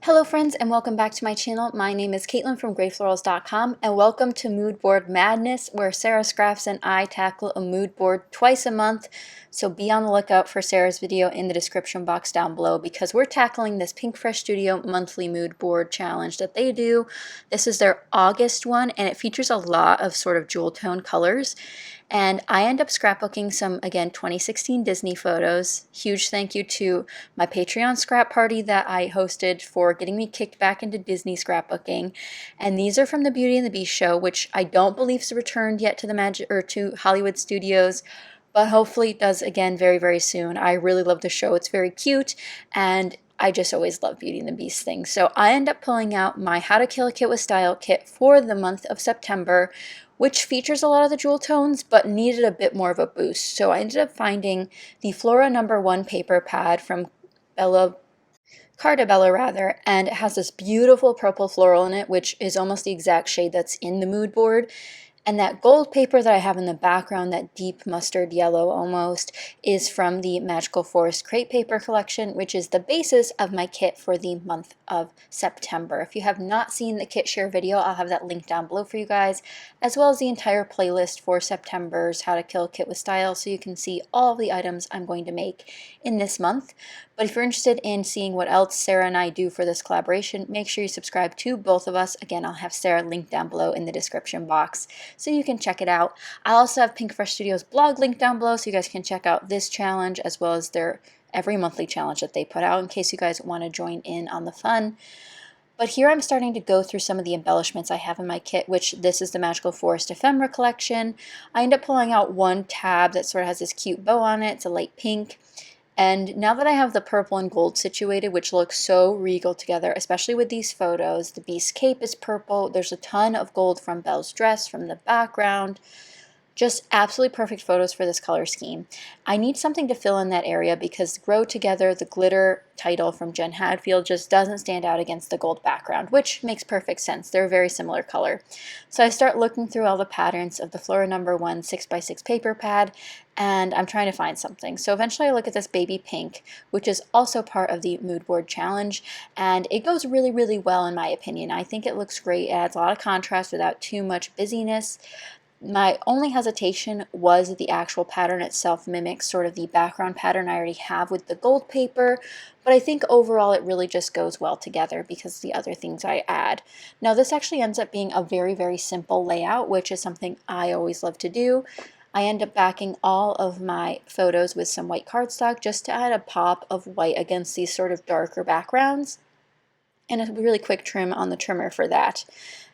Hello friends and welcome back to my channel. My name is Katelyn from Florals.com and welcome to Mood Board Madness, where Sara Scraps and I tackle a mood board twice a month. So be on the lookout for Sara's video in the description box down below because we're tackling this Pink Fresh Studio monthly mood board challenge that they do. This is their August one and it features a lot of sort of jewel tone colors. And I end up scrapbooking some, again, 2016 Disney photos. Huge thank you to my Patreon scrap party that I hosted for getting me kicked back into Disney scrapbooking. And these are from the Beauty and the Beast show, which I don't believe is returned yet to to Hollywood Studios, but hopefully it does again very, very soon. I really love the show. It's very cute, and I just always love Beauty and the Beast things. So I end up pulling out my How to Kill a Kit with Style kit for the month of September, which features a lot of the jewel tones, but needed a bit more of a boost. So I ended up finding the Flora #1 paper pad from Carta Bella rather, and it has this beautiful purple floral in it, which is almost the exact shade that's in the mood board. And that gold paper that I have in the background, that deep mustard yellow almost, is from the Magical Forest Crepe Paper collection, which is the basis of my kit for the month of September. If you have not seen the kit share video, I'll have that link down below for you guys, as well as the entire playlist for September's How to Kill a Kit with Style, so you can see all of the items I'm going to make in this month. But if you're interested in seeing what else Sara and I do for this collaboration, make sure you subscribe to both of us. Again, I'll have Sara linked down below in the description box so you can check it out. I also have Pink Fresh Studios blog linked down below so you guys can check out this challenge as well as their every monthly challenge that they put out in case you guys want to join in on the fun. But here I'm starting to go through some of the embellishments I have in my kit, which this is the Magical Forest Ephemera collection. I end up pulling out one tab that sort of has this cute bow on it. It's a light pink. And now that I have the purple and gold situated, which looks so regal together, especially with these photos, the Beast cape is purple, there's a ton of gold from Belle's dress from the background. Just absolutely perfect photos for this color scheme. I need something to fill in that area because Grow Together, the glitter title from Jen Hadfield, just doesn't stand out against the gold background, which makes perfect sense. They're a very similar color. So I start looking through all the patterns of the Flora #1 6x6 paper pad, and I'm trying to find something. So eventually I look at this baby pink, which is also part of the mood board challenge, and it goes really, really well in my opinion. I think it looks great. It adds a lot of contrast without too much busyness. My only hesitation was the actual pattern itself mimics sort of the background pattern I already have with the gold paper, but I think overall it really just goes well together because of the other things I add. Now this actually ends up being a very, very simple layout, which is something I always love to do. I end up backing all of my photos with some white cardstock just to add a pop of white against these sort of darker backgrounds, and a really quick trim on the trimmer for that.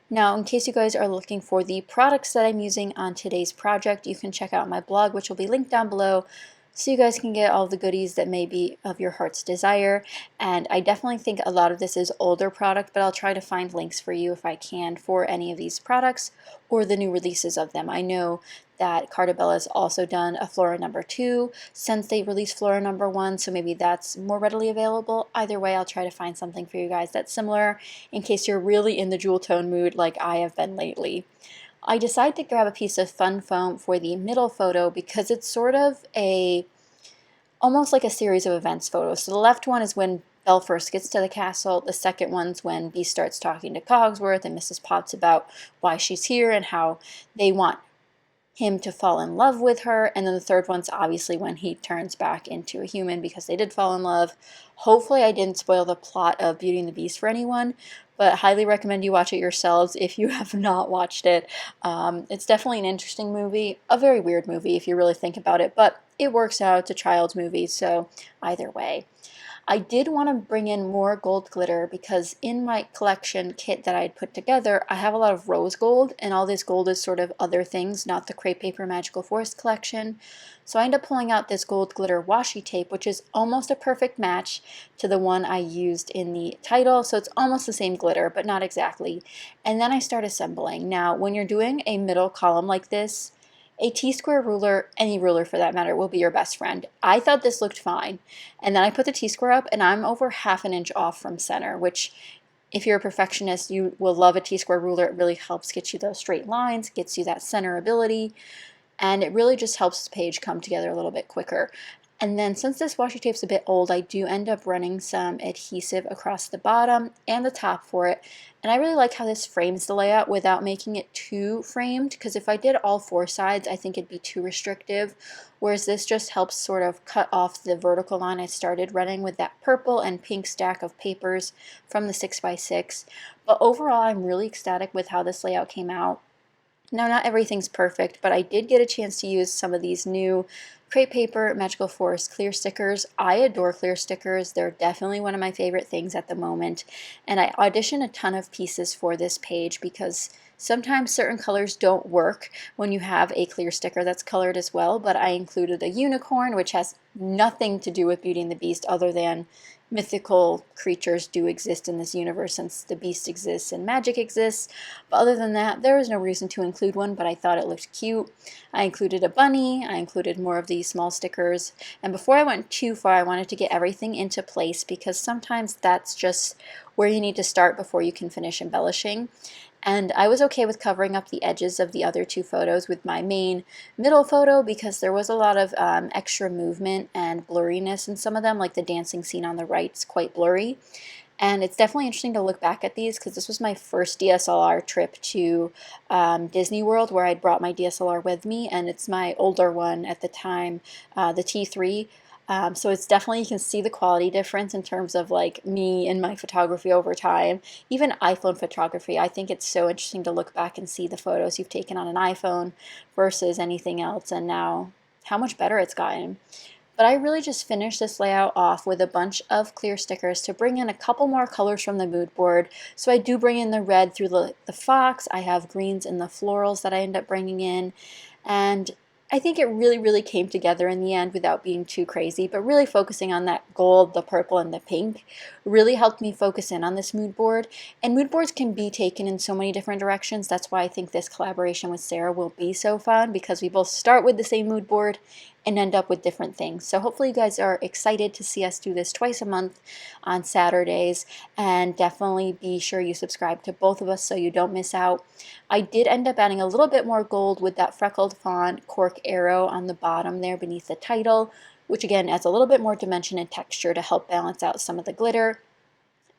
Now, in case you guys are looking for the products that I'm using on today's project, you can check out my blog, which will be linked down below, so you guys can get all the goodies that may be of your heart's desire. And I definitely think a lot of this is older product, but I'll try to find links for you if I can for any of these products or the new releases of them. I know that Carta Bella has also done a Flora #2 since they released Flora #1, so maybe that's more readily available. Either way, I'll try to find something for you guys that's similar in case you're really in the jewel tone mood like I have been lately. I decided to grab a piece of fun foam for the middle photo because it's sort of almost like a series of events photos. So the left one is when Belle first gets to the castle. The second one's when Beast starts talking to Cogsworth and Mrs. Potts about why she's here and how they want him to fall in love with her. And then the third one's obviously when he turns back into a human because they did fall in love. Hopefully I didn't spoil the plot of Beauty and the Beast for anyone, but highly recommend you watch it yourselves if you have not watched it. It's definitely an interesting movie, a very weird movie if you really think about it, but it works out. It's a child's movie, so either way. I did want to bring in more gold glitter because in my collection kit that I had put together, I have a lot of rose gold, and all this gold is sort of other things, not the Crepe Paper Magical Forest collection. So I ended up pulling out this gold glitter washi tape, which is almost a perfect match to the one I used in the title. So it's almost the same glitter, but not exactly. And then I start assembling. Now, when you're doing a middle column like this, a T-square ruler, any ruler for that matter, will be your best friend. I thought this looked fine. And then I put the T-square up and I'm over ½ an inch off from center, which if you're a perfectionist, you will love a T-square ruler. It really helps get you those straight lines, gets you that center ability, and it really just helps the page come together a little bit quicker. And then since this washi tape's a bit old, I do end up running some adhesive across the bottom and the top for it. And I really like how this frames the layout without making it too framed, because if I did all four sides, I think it'd be too restrictive. Whereas this just helps sort of cut off the vertical line I started running with that purple and pink stack of papers from the 6x6. But overall, I'm really ecstatic with how this layout came out. Now, not everything's perfect, but I did get a chance to use some of these new Crepe Paper Magical Forest clear stickers. I adore clear stickers. They're definitely one of my favorite things at the moment. And I auditioned a ton of pieces for this page because sometimes certain colors don't work when you have a clear sticker that's colored as well, but I included a unicorn, which has nothing to do with Beauty and the Beast other than mythical creatures do exist in this universe since the Beast exists and magic exists. But other than that, there was no reason to include one, but I thought it looked cute. I included a bunny, I included more of these small stickers, and before I went too far, I wanted to get everything into place because sometimes that's just where you need to start before you can finish embellishing. And I was okay with covering up the edges of the other two photos with my main middle photo because there was a lot of extra movement and blurriness in some of them, like the dancing scene on the right is quite blurry. And it's definitely interesting to look back at these because this was my first DSLR trip to Disney World where I'd brought my DSLR with me, and it's my older one at the time, the T3. So it's definitely, you can see the quality difference in terms of like me and my photography over time. Even iPhone photography, I think it's so interesting to look back and see the photos you've taken on an iPhone versus anything else, and now how much better it's gotten. But I really just finished this layout off with a bunch of clear stickers to bring in a couple more colors from the mood board. So I do bring in the red through the fox, I have greens in the florals that I end up bringing in, and I think it really came together in the end without being too crazy, but really focusing on that gold, the purple, and the pink really helped me focus in on this mood board. And mood boards can be taken in so many different directions. That's why I think this collaboration with Sarah will be so fun, because we both start with the same mood board and end up with different things. So hopefully you guys are excited to see us do this twice a month on Saturdays, and definitely be sure you subscribe to both of us so you don't miss out. I did end up adding a little bit more gold with that freckled font cork arrow on the bottom there beneath the title, which again adds a little bit more dimension and texture to help balance out some of the glitter.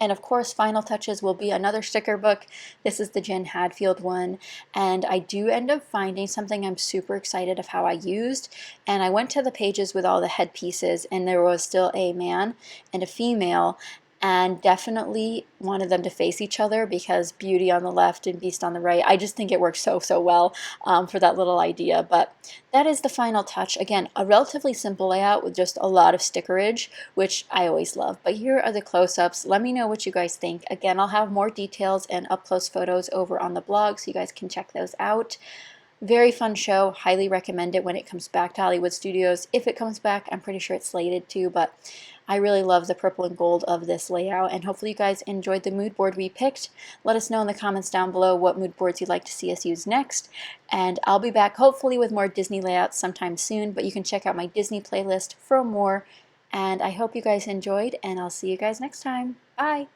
And of course, final touches will be another sticker book. This is the Jen Hadfield one, and I do end up finding something I'm super excited of how I used. And I went to the pages with all the headpieces, and there was still a man and a female, and definitely wanted them to face each other because Beauty on the left and Beast on the right. I just think it works so well for that little idea. But that is the final touch. Again, a relatively simple layout with just a lot of stickerage, which I always love. But here are the close-ups. Let me know what you guys think. Again, I'll have more details and up-close photos over on the blog so you guys can check those out. Very fun show. Highly recommend it when it comes back to Hollywood Studios. If it comes back, I'm pretty sure it's slated to, but I really love the purple and gold of this layout, and hopefully you guys enjoyed the mood board we picked. Let us know in the comments down below what mood boards you'd like to see us use next, and I'll be back hopefully with more Disney layouts sometime soon, but you can check out my Disney playlist for more, and I hope you guys enjoyed, and I'll see you guys next time. Bye!